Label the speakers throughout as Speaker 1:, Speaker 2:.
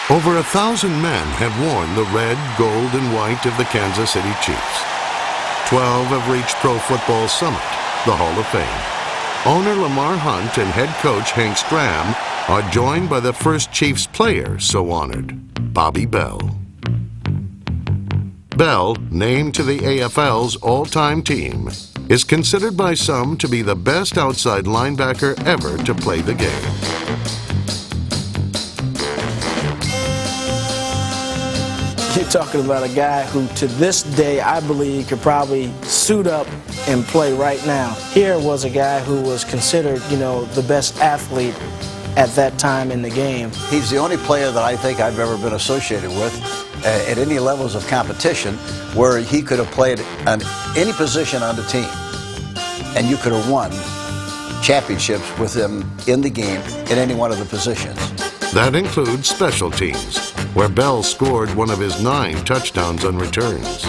Speaker 1: Over 1,000 men have worn the red, gold, and white of the Kansas City Chiefs. 12 have reached Pro Football Summit, the Hall of Fame. Owner Lamar Hunt and head coach Hank Stram are joined by the first Chiefs player so honored, Bobby Bell. Bell, named to the AFL's all-time team, is considered by some to be the best outside linebacker ever to play the game.
Speaker 2: You're talking about a guy who, to this day, I believe could probably suit up and play right now. Here was a guy who was considered, the best athlete at that time in the game.
Speaker 3: He's the only player that I think I've ever been associated with at any levels of competition where he could have played on any position on the team, and you could have won championships with him in the game in any one of the positions.
Speaker 1: That includes special teams, where Bell scored one of his 9 touchdowns on returns.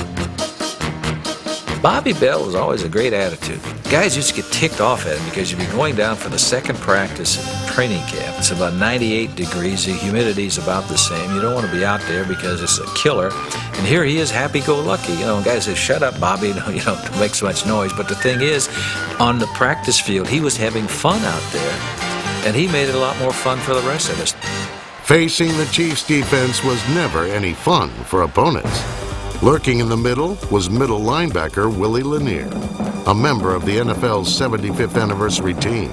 Speaker 4: Bobby Bell was always a great attitude. Guys used to get ticked off at him because you'd be going down for the second practice in training camp. It's about 98 degrees. The humidity's about the same. You don't want to be out there because it's a killer. And here he is, happy-go-lucky. Guys say, "Shut up, Bobby. Don't make so much noise." But the thing is, on the practice field, he was having fun out there, and he made it a lot more fun for the rest of us.
Speaker 1: Facing the Chiefs' defense was never any fun for opponents. Lurking in the middle was middle linebacker Willie Lanier, a member of the NFL's 75th anniversary team.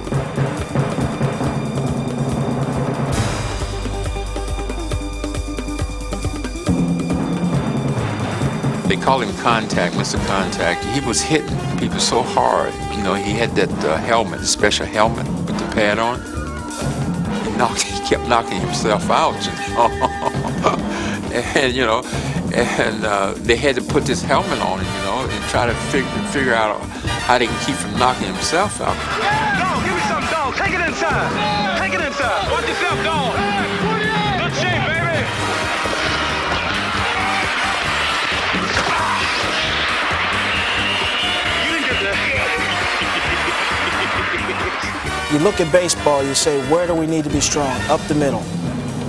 Speaker 5: They call him Contact, Mr. Contact. He was hitting people so hard. He had that helmet, the special helmet with the pad on. He kept knocking himself out, and they had to put this helmet on him, and try to figure out how they can keep from knocking himself out.
Speaker 6: Dog, give me something, dog. Take it inside. Take it inside. Watch yourself, dog. Good shape, baby. You didn't get that.
Speaker 2: You look at baseball, you say, where do we need to be strong? Up the middle.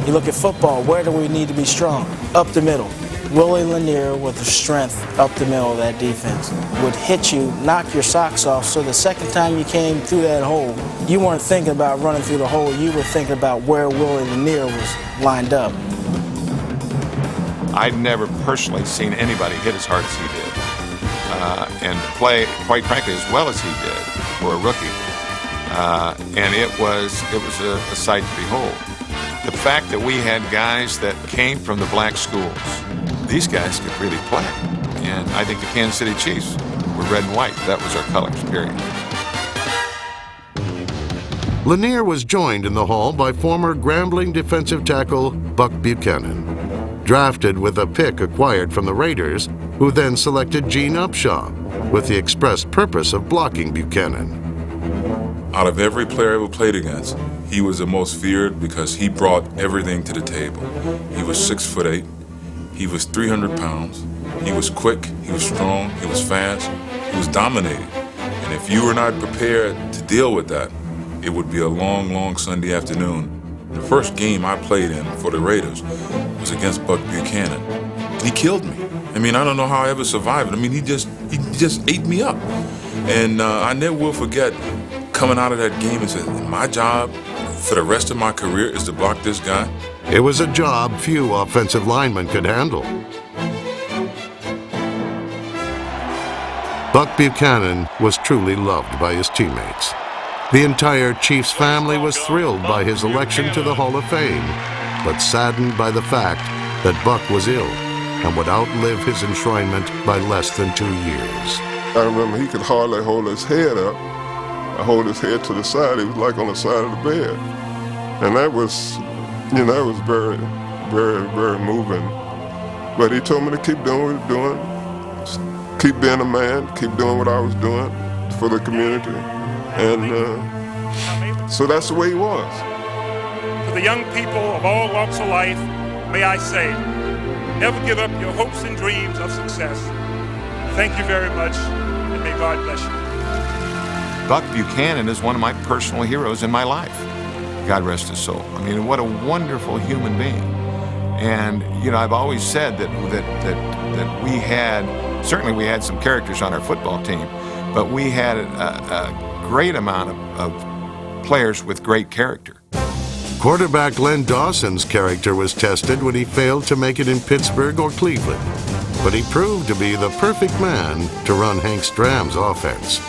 Speaker 2: You look at football, where do we need to be strong? Up the middle. Willie Lanier, with the strength up the middle of that defense, would hit you, knock your socks off, so the second time you came through that hole, you weren't thinking about running through the hole, you were thinking about where Willie Lanier was lined up.
Speaker 7: I'd never personally seen anybody hit as hard as he did, and play, quite frankly, as well as he did for a rookie. And it was a sight to behold. The fact that we had guys that came from the black schools, these guys could really play. And I think the Kansas City Chiefs were red and white. That was our colors, period.
Speaker 1: Lanier was joined in the Hall by former Grambling defensive tackle Buck Buchanan, drafted with a pick acquired from the Raiders, who then selected Gene Upshaw with the express purpose of blocking Buchanan.
Speaker 8: Out of every player I ever played against, he was the most feared because he brought everything to the table. He was 6'8", he was 300 pounds, he was quick, he was strong, he was fast, he was dominating. And if you were not prepared to deal with that, it would be a long, long Sunday afternoon. The first game I played in for the Raiders was against Buck Buchanan. He killed me. I don't know how I ever survived it. He just ate me up. And I never will forget coming out of that game and saying, my job for the rest of my career is to block this guy.
Speaker 1: It was a job few offensive linemen could handle. Buck Buchanan was truly loved by his teammates. The entire Chiefs family was thrilled by his election to the Hall of Fame, but saddened by the fact that Buck was ill and would outlive his enshrinement by less than 2 years.
Speaker 9: I remember he could hardly hold his head up. I hold his head to the side. He was like on the side of the bed. And that was, that was very, very, very moving. But he told me to keep doing what I was doing, keep being a man, keep doing what I was doing for the community. And so that's the way he was.
Speaker 6: To the young people of all walks of life, may I say, never give up your hopes and dreams of success. Thank you very much, and may God bless you.
Speaker 7: Buck Buchanan is one of my personal heroes in my life. God rest his soul. What a wonderful human being. And I've always said that we we had some characters on our football team, but we had a great amount of players with great character.
Speaker 1: Quarterback Len Dawson's character was tested when he failed to make it in Pittsburgh or Cleveland, but he proved to be the perfect man to run Hank Stram's offense.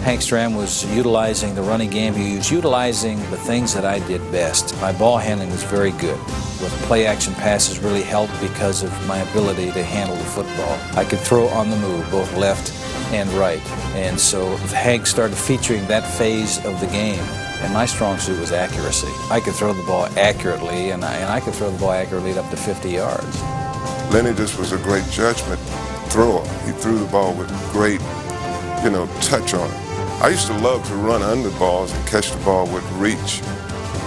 Speaker 4: Hank Stram was utilizing the running game. He was utilizing the things that I did best. My ball handling was very good. With play-action passes really helped because of my ability to handle the football. I could throw on the move, both left and right. And so Hank started featuring that phase of the game. And my strong suit was accuracy. I could throw the ball accurately, and I could throw the ball accurately up to 50 yards.
Speaker 9: Lenny just was a great judgment thrower. He threw the ball with great, touch on it. I used to love to run under balls and catch the ball with reach.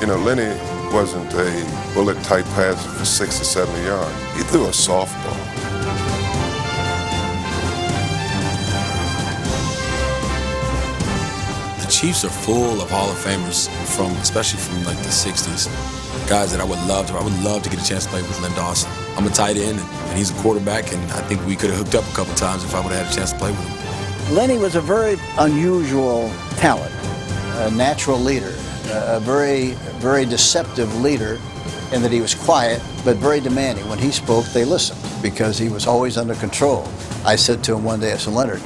Speaker 9: Lenny wasn't a bullet-type passer for 60 or 70 yards. He threw a softball.
Speaker 10: The Chiefs are full of Hall of Famers especially from like the 60s. Guys that I would love to get a chance to play with. Len Dawson. I'm a tight end and he's a quarterback, and I think we could have hooked up a couple times if I would have had a chance to play with him.
Speaker 3: Lenny was a very unusual talent, a natural leader, a very, very deceptive leader in that he was quiet but very demanding. When he spoke, they listened because he was always under control. I said to him one day, I said, Leonard,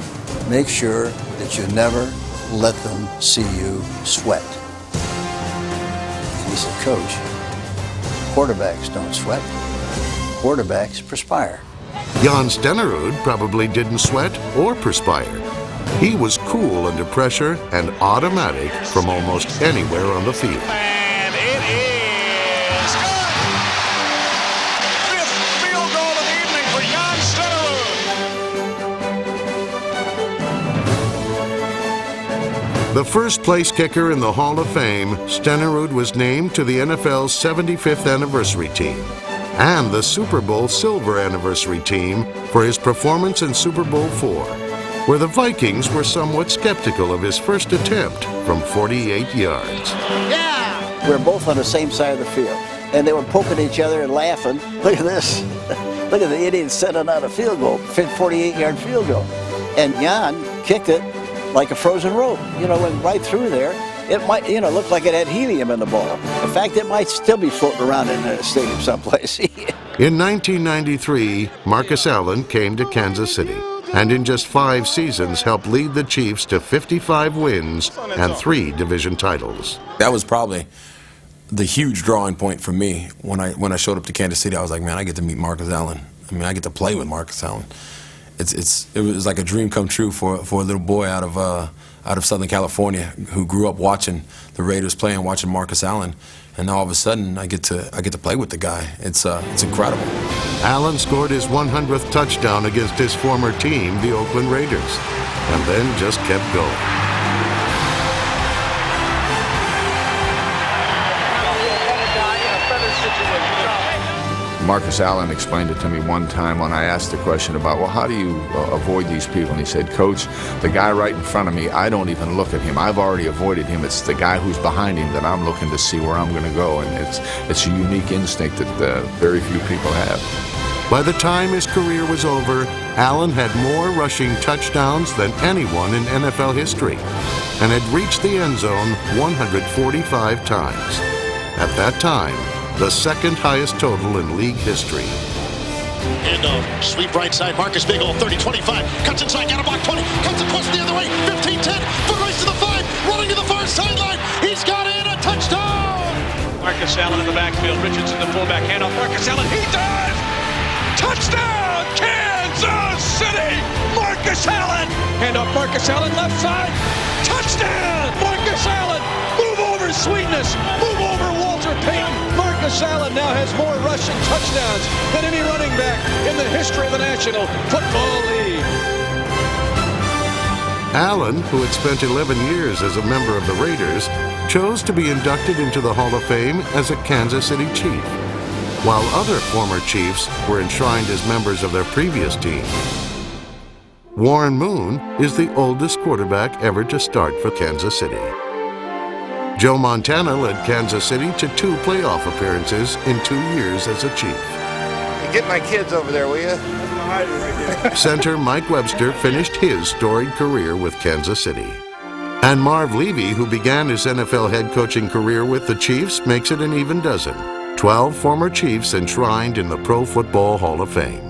Speaker 3: make sure that you never let them see you sweat. And he said, Coach, quarterbacks don't sweat. Quarterbacks perspire.
Speaker 1: Jan Stenerud probably didn't sweat or perspire. He was cool under pressure and automatic from almost anywhere on the field.
Speaker 11: And it is good! Fifth field goal of the evening for Jan Stenerud.
Speaker 1: The first place kicker in the Hall of Fame, Stenerud was named to the NFL's 75th anniversary team and the Super Bowl silver anniversary team for his performance in Super Bowl IV, where the Vikings were somewhat skeptical of his first attempt from 48 yards.
Speaker 3: Yeah! We were both on the same side of the field, and they were poking each other and laughing. Look at this. Look at the Indians setting out a field goal, 48-yard field goal. And Jan kicked it like a frozen rope, went right through there. It might, look like it had helium in the ball. In fact, it might still be floating around in the stadium someplace.
Speaker 1: In 1993, Marcus Allen came to Kansas City, and in just 5 seasons helped lead the Chiefs to 55 wins and 3 division titles.
Speaker 10: That was probably the huge drawing point for me when I showed up to Kansas City. I was like, man, I get to meet Marcus Allen. I get to play with Marcus Allen. It was like a dream come true for a little boy out of Southern California who grew up watching the Raiders play and watching Marcus Allen, and all of a sudden I get to play with the guy. It's incredible.
Speaker 1: Allen scored his 100th touchdown against his former team, the Oakland Raiders, and then just kept going.
Speaker 12: Marcus Allen explained it to me one time when I asked the question about, well, how do you avoid these people? And he said, Coach, the guy right in front of me, I don't even look at him. I've already avoided him. It's the guy who's behind him that I'm looking to see where I'm going to go. And it's a unique instinct that very few people have.
Speaker 1: By the time his career was over, Allen had more rushing touchdowns than anyone in NFL history and had reached the end zone 145 times. At that time, the second highest total in league history.
Speaker 11: Handoff, sweep right side, Marcus big ol' 30-25, cuts inside, got a block 20, cuts across the other way, 15-10, foot race to the 5, running to the far sideline, he's got in a touchdown! Marcus Allen in the backfield, Richardson the fullback, handoff, Marcus Allen, he does! Touchdown, Kansas City! Marcus Allen! Handoff, Marcus Allen, left side, touchdown! Marcus Allen, move over Sweetness, move over Walter Payton. Marcus Allen now has more rushing touchdowns than any running back in the history of the National Football League.
Speaker 1: Allen, who had spent 11 years as a member of the Raiders, chose to be inducted into the Hall of Fame as a Kansas City Chief, while other former Chiefs were enshrined as members of their previous team. Warren Moon is the oldest quarterback ever to start for Kansas City. Joe Montana led Kansas City to 2 playoff appearances in 2 years as a Chief.
Speaker 13: Get my kids over there, will you?
Speaker 1: Center Mike Webster finished his storied career with Kansas City. And Marv Levy, who began his NFL head coaching career with the Chiefs, makes it an even dozen. 12 former Chiefs enshrined in the Pro Football Hall of Fame.